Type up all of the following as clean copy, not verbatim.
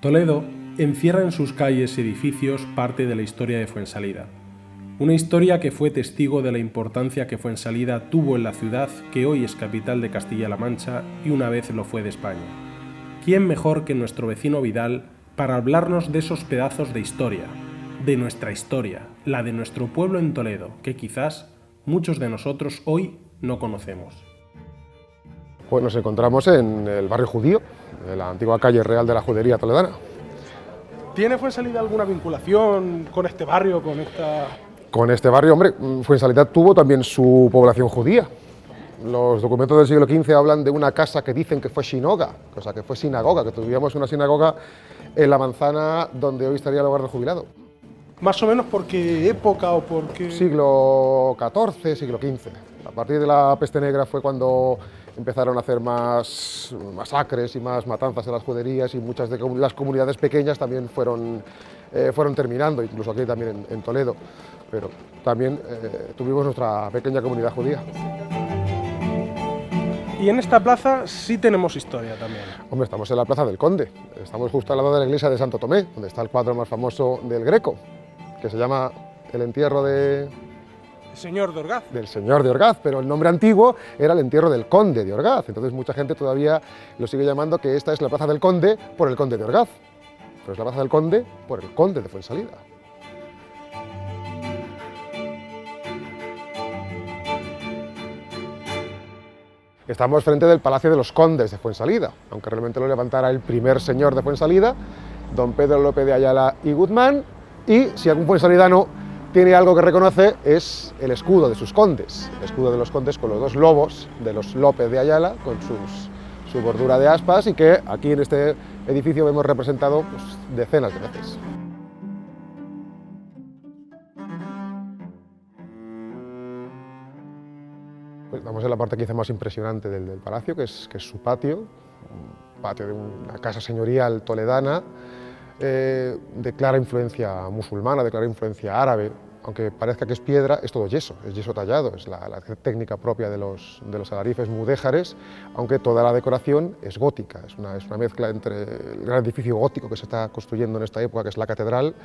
Toledo encierra en sus calles y edificios parte de la historia de Fuensalida. Una historia que fue testigo de la importancia que Fuensalida tuvo en la ciudad que hoy es capital de Castilla-La Mancha y una vez lo fue de España. ¿Quién mejor que nuestro vecino Vidal para hablarnos de esos pedazos de historia, de nuestra historia, la de nuestro pueblo en Toledo, que quizás muchos de nosotros hoy no conocemos? Pues nos encontramos en el barrio judío, en la antigua calle real de la judería toledana. ¿Tiene Fuensalida alguna vinculación con este barrio, Con este barrio, hombre, Fuensalida tuvo también su población judía. Los documentos del siglo XV hablan de una casa que dicen que fue sinagoga, o sea, que fue sinagoga, que tuviéramos una sinagoga en la manzana donde hoy estaría el hogar del jubilado. ¿Más o menos por qué época o por qué...? Siglo XIV, siglo XV. A partir de la peste negra fue cuando empezaron a hacer más masacres y más matanzas en las juderías, y muchas de las comunidades pequeñas también fueron terminando, incluso aquí también en Toledo. Pero también tuvimos nuestra pequeña comunidad judía. Y en esta plaza sí tenemos historia también. Hombre, estamos en la Plaza del Conde, estamos justo al lado de la iglesia de Santo Tomé, donde está el cuadro más famoso del Greco, que se llama El entierro El señor de Orgaz. del señor de Orgaz, pero el nombre antiguo era el entierro del conde de Orgaz. Entonces mucha gente todavía lo sigue llamando que esta es la Plaza del Conde por el conde de Orgaz, pero es la Plaza del Conde por el conde de Fuensalida. Estamos frente del Palacio de los Condes de Fuensalida, aunque realmente lo levantara el primer señor de Fuensalida, don Pedro López de Ayala y Guzmán, y si algún fuensalidano tiene algo que reconoce es el escudo de sus condes, el escudo de los condes con los dos lobos de los López de Ayala, con su bordura de aspas, y que aquí en este edificio vemos representado pues, decenas de veces. Pues estamos en la parte quizá más impresionante del palacio, que es su patio, un patio de una casa señorial toledana, de clara influencia musulmana, de clara influencia árabe. Aunque parezca que es piedra, es todo yeso, es yeso tallado, es la técnica propia de los alarifes mudéjares, aunque toda la decoración es gótica, es una mezcla entre el gran edificio gótico que se está construyendo en esta época, que es la catedral,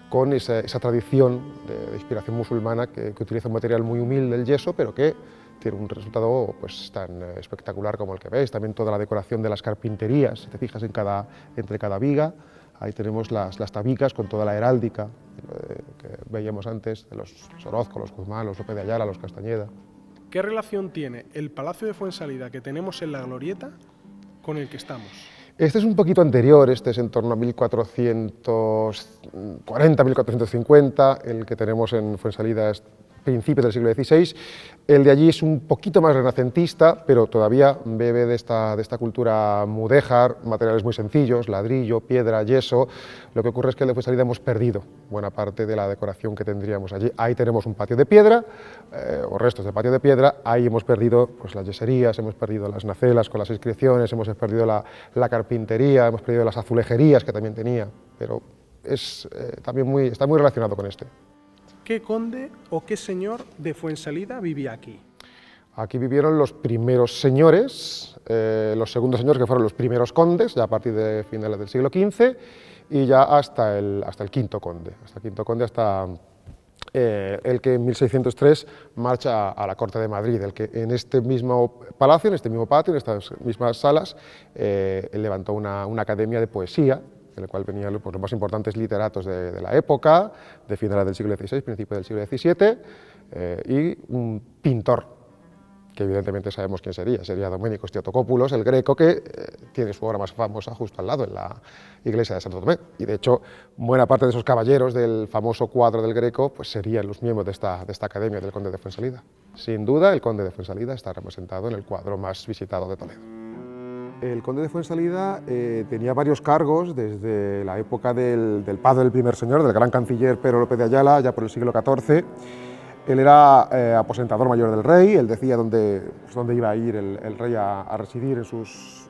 con esa tradición de inspiración musulmana que utiliza un material muy humilde, el yeso, pero que tiene un resultado pues, tan espectacular como el que veis. También toda la decoración de las carpinterías, si te fijas entre cada viga, ahí tenemos las tabicas con toda la heráldica que veíamos antes, de los Orozco, los Guzmán, los López de Ayala, los Castañeda. ¿Qué relación tiene el Palacio de Fuensalida que tenemos en la Glorieta con el que estamos? Este es un poquito anterior, este es en torno a 1440, 1450, el que tenemos en Fuensalida es principios del siglo XVI. El de allí es un poquito más renacentista, pero todavía bebe de esta cultura mudéjar, materiales muy sencillos, ladrillo, piedra, yeso. Lo que ocurre es que el de Fuensalida hemos perdido buena parte de la decoración que tendríamos allí. Ahí tenemos un patio de piedra, o restos de patio de piedra, ahí hemos perdido pues, las yeserías, hemos perdido las nacelas con las inscripciones, hemos perdido la carpintería, hemos perdido las azulejerías que también tenía, pero también está muy relacionado con este. ¿Qué conde o qué señor de Fuensalida vivía aquí? Aquí vivieron los primeros señores, los segundos señores que fueron los primeros condes, ya a partir de finales del siglo XV, y ya hasta el quinto conde, hasta el que en 1603 marcha a la corte de Madrid, el que en este mismo palacio, en este mismo patio, en estas mismas salas, él levantó una academia de poesía, en el cual venían pues, los más importantes literatos de la época, de finales del siglo XVI, principios del siglo XVII, y un pintor, que evidentemente sabemos quién sería Doménicos Theotocópulos, el Greco, que tiene su obra más famosa justo al lado, en la iglesia de Santo Tomé. Y de hecho, buena parte de esos caballeros del famoso cuadro del Greco pues, serían los miembros de esta academia del conde de Fuensalida. Sin duda, el conde de Fuensalida está representado en el cuadro más visitado de Toledo. El conde de Fuensalida tenía varios cargos desde la época del padre del primer señor, del gran canciller Pedro López de Ayala, ya por el siglo XIV. Él era aposentador mayor del rey, él decía dónde iba a ir el rey a residir en sus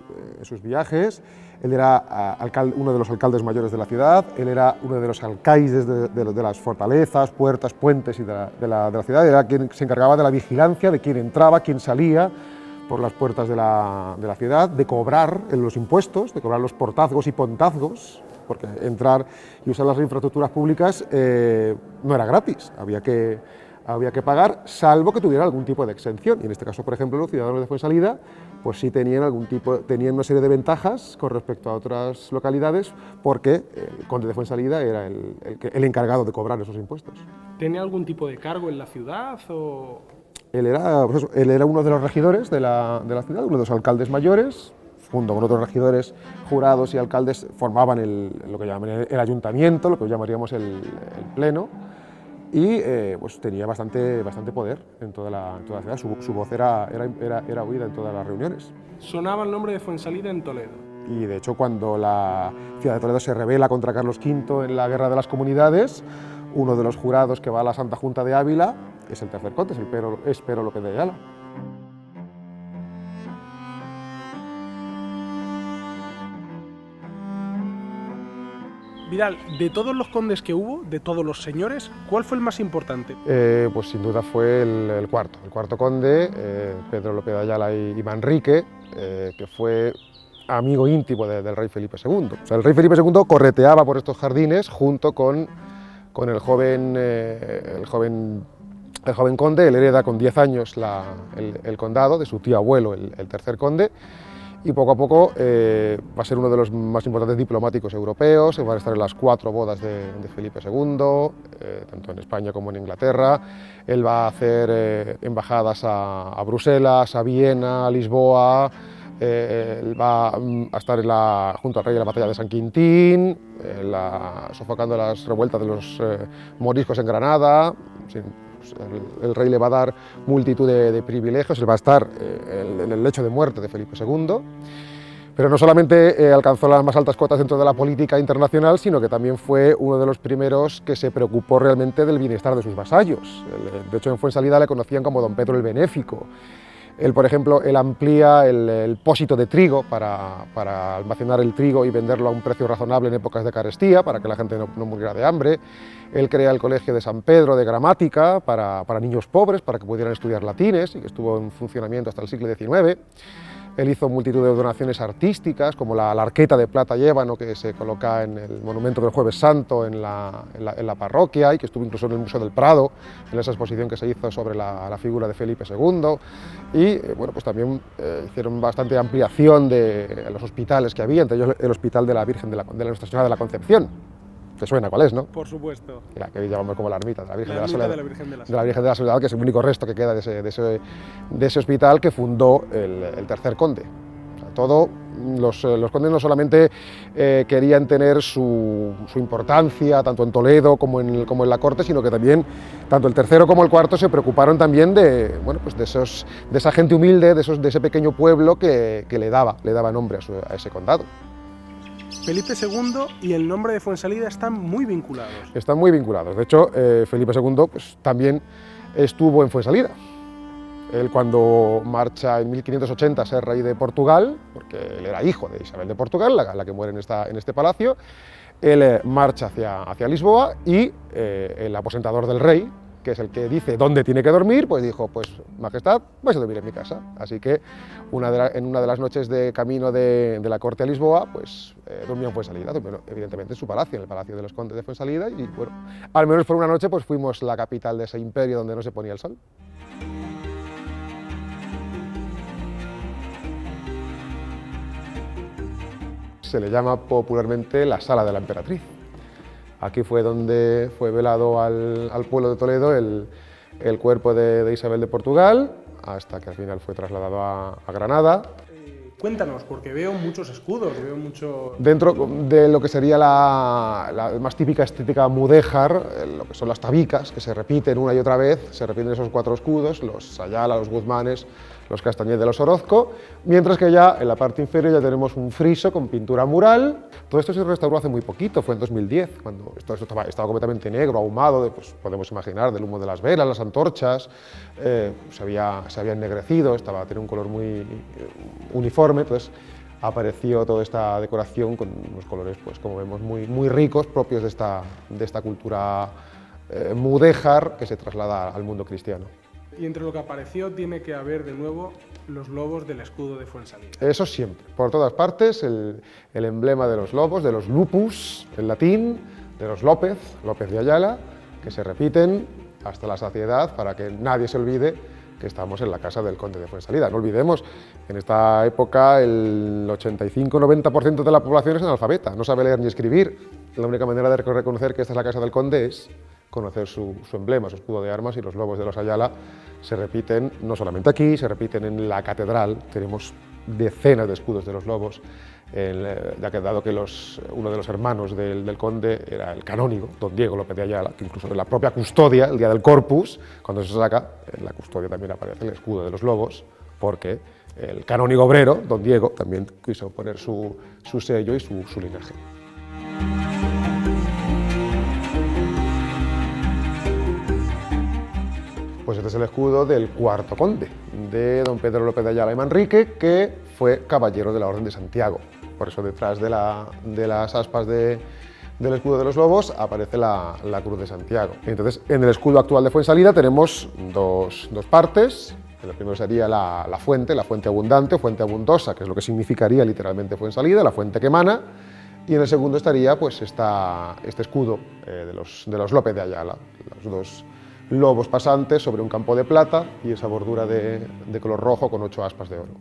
viajes. Él era uno de los alcaldes mayores de la ciudad, él era uno de los alcaides de las fortalezas, puertas, puentes y de la ciudad, era quien se encargaba de la vigilancia de quién entraba, quién salía por las puertas de la ciudad, de cobrar los impuestos, de cobrar los portazgos y pontazgos porque entrar y usar las infraestructuras públicas no era gratis, había que pagar, salvo que tuviera algún tipo de exención. Y en este caso, por ejemplo, los ciudadanos de Fuensalida pues sí tenían una serie de ventajas con respecto a otras localidades, porque el conde de Fuensalida era el encargado de cobrar esos impuestos. ¿Tenía algún tipo de cargo en la ciudad o...? Él era uno de los regidores de la ciudad, uno de los alcaldes mayores. Junto con otros regidores, jurados y alcaldes, formaban lo que llamarían el ayuntamiento, lo que llamaríamos el pleno, y pues tenía bastante poder en toda la ciudad. Su voz era oída en todas las reuniones. Sonaba el nombre de Fuensalida en Toledo. Y de hecho, cuando la ciudad de Toledo se rebela contra Carlos V en la Guerra de las Comunidades, uno de los jurados que va a la Santa Junta de Ávila es el tercer conde, es Pero López de Ayala. Vidal, de todos los condes que hubo, de todos los señores, ¿cuál fue el más importante? Pues sin duda fue el cuarto conde, Pedro López de Ayala y Manrique, que fue amigo íntimo del rey Felipe II. O sea, el rey Felipe II correteaba por estos jardines junto con el joven conde. Él hereda con 10 años el condado de su tío abuelo, el tercer conde, y poco a poco va a ser uno de los más importantes diplomáticos europeos. Va a estar en las 4 bodas de Felipe II, tanto en España como en Inglaterra. Él va a hacer embajadas a Bruselas, a Viena, a Lisboa. Él va a estar junto al rey en la batalla de San Quintín, sofocando las revueltas de los moriscos en Granada. El rey le va a dar multitud de privilegios. Él va a estar en el lecho de muerte de Felipe II, pero no solamente alcanzó las más altas cotas dentro de la política internacional, sino que también fue uno de los primeros que se preocupó realmente del bienestar de sus vasallos. De hecho, en Fuensalida le conocían como Don Pedro el Benéfico. Él, por ejemplo, amplía el pósito de trigo para almacenar el trigo y venderlo a un precio razonable en épocas de carestía, para que la gente no muriera de hambre. Él crea el Colegio de San Pedro de Gramática para niños pobres, para que pudieran estudiar latines, y que estuvo en funcionamiento hasta el siglo XIX. Él hizo multitud de donaciones artísticas, como la arqueta de plata y ébano que se coloca en el monumento del Jueves Santo en la parroquia, y que estuvo incluso en el Museo del Prado, en esa exposición que se hizo sobre la figura de Felipe II. Y bueno, pues también hicieron bastante ampliación de los hospitales que había, entre ellos el Hospital de la Virgen de Nuestra Señora de la Concepción. ¿Te suena cuál es, no? Por supuesto. La que llamamos como la ermita de la Virgen de la Soledad. De la Virgen de la Soledad, que es el único resto que queda de ese hospital que fundó el tercer conde. O sea, los condes no solamente querían tener su importancia, tanto en Toledo como en la corte, sino que también, tanto el tercero como el cuarto, se preocuparon también de esa gente humilde, de ese pequeño pueblo que le daba nombre a ese condado. Felipe II y el nombre de Fuensalida están muy vinculados. Están muy vinculados. De hecho, Felipe II pues, también estuvo en Fuensalida. Él, cuando marcha en 1580 a ser rey de Portugal, porque él era hijo de Isabel de Portugal, la que muere en este palacio, él marcha hacia Lisboa, y el aposentador del rey, que es el que dice dónde tiene que dormir, pues dijo: pues majestad, vais a dormir en mi casa. Así que en una de las noches de camino de la corte a Lisboa, pues durmió en Fuensalida, evidentemente en su palacio, en el palacio de los condes de Fuensalida, y bueno, al menos por una noche pues fuimos la capital de ese imperio donde no se ponía el sol. Se le llama popularmente la Sala de la Emperatriz. Aquí fue donde fue velado al pueblo de Toledo el cuerpo de Isabel de Portugal, hasta que al final fue trasladado a Granada. Cuéntanos, porque veo muchos escudos, veo mucho... Dentro de lo que sería la más típica estética mudéjar, lo que son las tabicas, que se repiten una y otra vez, se repiten esos 4 escudos, los Ayala, los Guzmanes, los Castañet de los Orozco, mientras que ya en la parte inferior ya tenemos un friso con pintura mural. Todo esto se restauró hace muy poquito, fue en 2010, cuando esto estaba completamente negro, ahumado, pues podemos imaginar, del humo de las velas, las antorchas, se había ennegrecido, tenía un color muy uniforme. Entonces apareció toda esta decoración con unos colores, pues como vemos, muy ricos, propios de esta cultura mudéjar que se traslada al mundo cristiano. Y entre lo que apareció tiene que haber de nuevo los lobos del escudo de Fuensalida. Eso siempre, por todas partes, el emblema de los lobos, de los lupus en latín, de los López de Ayala, que se repiten hasta la saciedad para que nadie se olvide que estamos en la casa del conde de Fuensalida. No olvidemos, en esta época el 85-90% de la población es analfabeta, no sabe leer ni escribir. La única manera de reconocer que esta es la casa del conde es conocer su emblema, su escudo de armas, y los lobos de los Ayala se repiten no solamente aquí, se repiten en la catedral. Tenemos decenas de escudos de los lobos, ya que dado que uno de los hermanos del conde era el canónigo, don Diego López de Ayala, que incluso en la propia custodia, el día del Corpus, cuando se saca, en la custodia también aparece el escudo de los lobos, porque el canónigo obrero, don Diego, también quiso poner su sello y su linaje. Pues este es el escudo del cuarto conde, de don Pedro López de Ayala y Manrique, que fue caballero de la Orden de Santiago. Por eso detrás de las aspas del escudo de los lobos aparece la Cruz de Santiago. Entonces, en el escudo actual de Fuensalida tenemos dos partes. El primero sería la fuente abundante o fuente abundosa, que es lo que significaría literalmente Fuensalida, la fuente que emana. Y en el segundo estaría pues, este escudo de los López de Ayala, los dos lobos pasantes sobre un campo de plata y esa bordura de color rojo con 8 aspas de oro.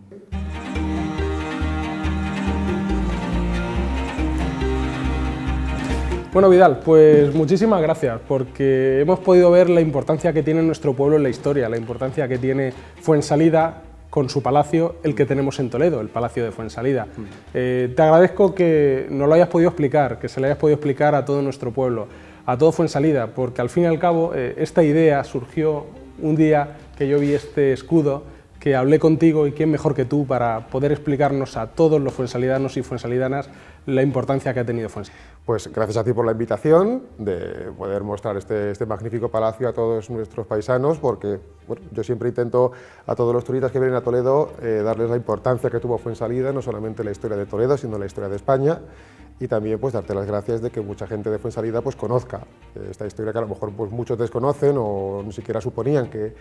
Bueno, Vidal, pues muchísimas gracias, porque hemos podido ver la importancia que tiene nuestro pueblo en la historia, la importancia que tiene Fuensalida con su palacio, el que tenemos en Toledo, el Palacio de Fuensalida. Te agradezco que nos lo hayas podido explicar, que se lo hayas podido explicar a todo nuestro pueblo, a todo Fuensalida, porque al fin y al cabo esta idea surgió un día que yo vi este escudo, que hablé contigo, y quién mejor que tú para poder explicarnos a todos los fuensalidanos y fuensalidanas la importancia que ha tenido Fuensalida. Pues gracias a ti por la invitación de poder mostrar este magnífico palacio a todos nuestros paisanos, porque bueno, yo siempre intento a todos los turistas que vienen a Toledo darles la importancia que tuvo Fuensalida, no solamente la historia de Toledo, sino la historia de España, y también pues darte las gracias de que mucha gente de Fuensalida pues conozca esta historia que a lo mejor pues muchos desconocen o ni siquiera suponían que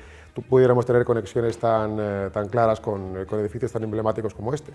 pudiéramos tener conexiones tan claras con edificios tan emblemáticos como este.